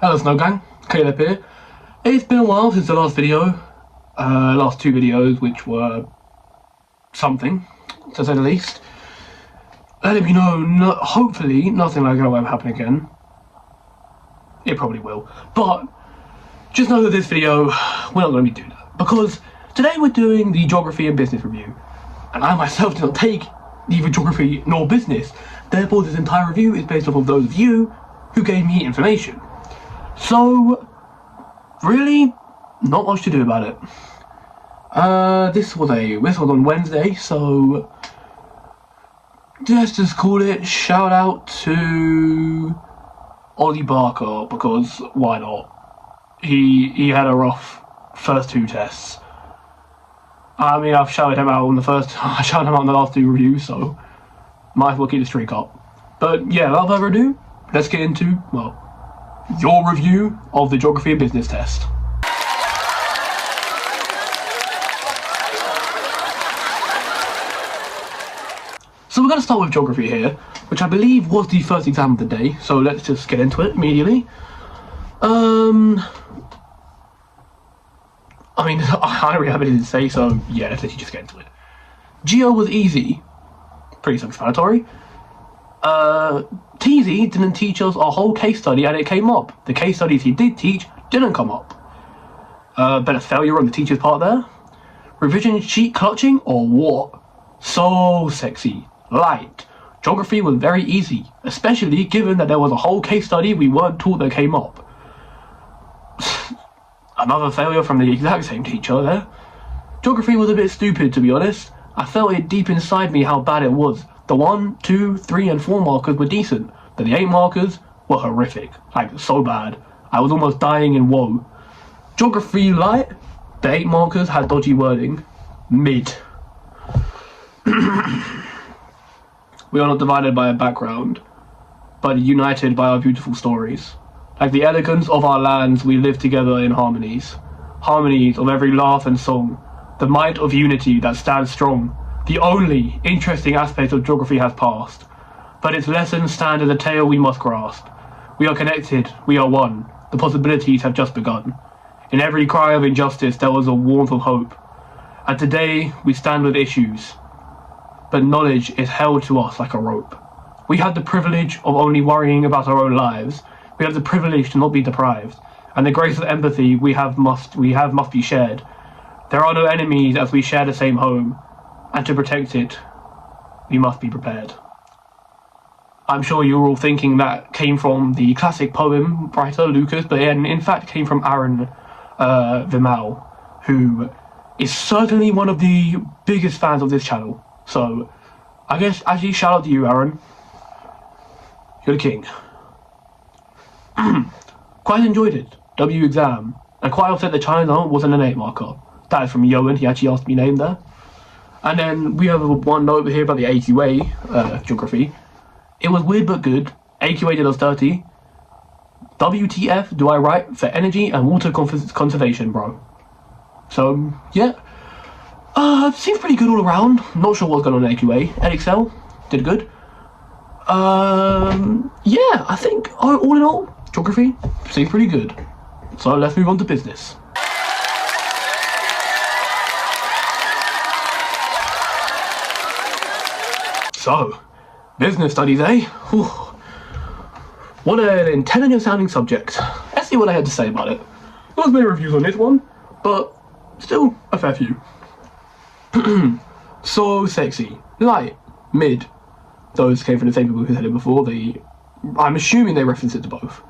Hello Snow Gang, Caleb here. It's been a while since the last video, last two videos, which were something, to say the least. Letting you know, hopefully nothing like that will ever happen again. It probably will, but just know that this video, we're not going to be doing that, because today we're doing the geography and business review, and I myself did not take neither geography nor business. Therefore, this entire review is based off of those of you who gave me information. So, really, not much to do about it. This was on Wednesday, so let's just call it shout out to Ollie Barker, because why not? He had a rough first two tests. I mean, I've shouted him out on I shouted him out in the last two reviews, so might as well keep the streak up. But yeah, without further ado, let's get into, well, your review of the geography and business test. So we're going to start with geography here, which I believe was the first exam of the day, so let's just get into it immediately. I mean, I don't really have anything to say, so yeah, let's just get into it. Geo was easy, pretty self-explanatory. TZ didn't teach us a whole case study and it came up. The case studies he did teach didn't come up. Been a failure on the teacher's part there. Revision sheet clutching or what? So sexy. Light. Geography was very easy, especially given that there was a whole case study we weren't taught that came up. Another failure from the exact same teacher there. Geography was a bit stupid, to be honest. I felt it deep inside me how bad it was. The 1, 2, 3 and 4 markers were decent, but the 8 markers were horrific. Like, so bad. I was almost dying in woe. Geography light, the 8 markers had dodgy wording. Mid. We are not divided by a background, but united by our beautiful stories. Like the elegance of our lands, we live together in harmonies. Harmonies of every laugh and song. The might of unity that stands strong. The only interesting aspect of geography has passed, but its lessons stand as a tale we must grasp. We are connected, we are one, the possibilities have just begun. In every cry of injustice there was a warmth of hope, and today we stand with issues, but knowledge is held to us like a rope. We have the privilege of only worrying about our own lives. We have the privilege to not be deprived, and the grace of empathy we have must be shared. There are no enemies as we share the same home. And to protect it, we must be prepared. I'm sure you're all thinking that came from the classic poem writer Lucas, but in fact came from Aaron Vimal, who is certainly one of the biggest fans of this channel. So, I guess actually shout out to you, Aaron. You're the king. Quite enjoyed it. W exam. And quite upset that China wasn't an 8 marker. That is from Yoan, he actually asked me name there. And then we have one note here about the AQA geography. It was weird but good. AQA did us dirty. WTF do I write for energy and water conservation, bro? So, yeah. Seems pretty good all around. Not sure what's going on in AQA. Edexcel did good. Yeah, I think all in all, geography seems pretty good. So let's move on to business. So, business studies, eh? Whew. What an intelligent sounding subject. Let's see what I had to say about it. Not as many reviews on this one, but still a fair few. So sexy. Light. Mid. Those came from the same people who said it before. I'm assuming they referenced it to both.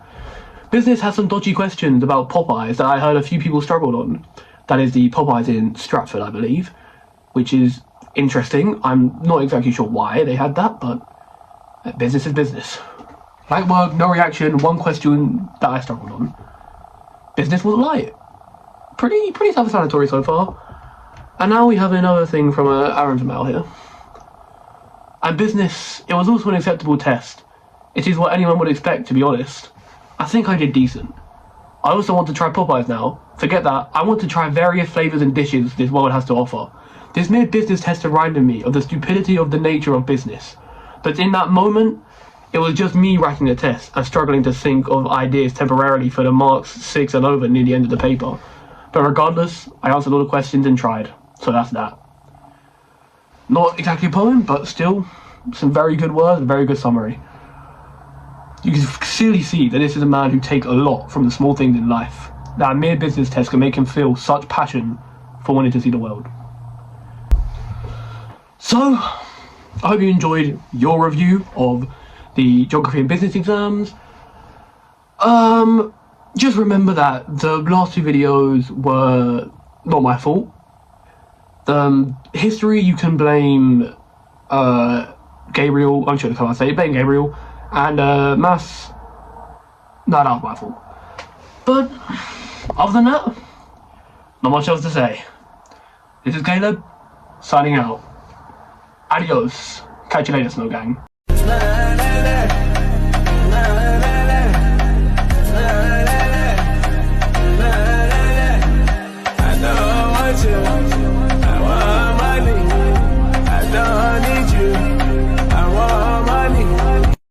Business has some dodgy questions about Popeyes that I heard a few people struggled on. That is the Popeyes in Stratford, I believe, which is interesting. I'm not exactly sure why they had that, but business is business. Light work, no reaction, one question that I struggled on. Business was light. Pretty self-explanatory so far. And now we have another thing from Aaron Vermel here. And business, it was also an acceptable test. It is what anyone would expect, to be honest. I think I did decent. I also want to try Popeyes now. Forget that, I want to try various flavours and dishes this world has to offer. This mere business test reminded me of the stupidity of the nature of business. But in that moment, It was just me writing the test and struggling to think of ideas temporarily for the marks 6 and over near the end of the paper. But regardless, I answered all the questions and tried. So that's that. Not exactly a poem, but still some very good words, a very good summary. You can clearly see that this is a man who takes a lot from the small things in life. That a mere business test can make him feel such passion for wanting to see the world. So, I hope you enjoyed your review of the geography and business exams. Just remember that the last 2 videos were not my fault. History, you can blame Gabriel, I'm sure I can't say, blame Gabriel, and maths, no, that was my fault. But, other than that, not much else to say. This is Caleb, signing out. Adios. Catch you later, Snow Gang.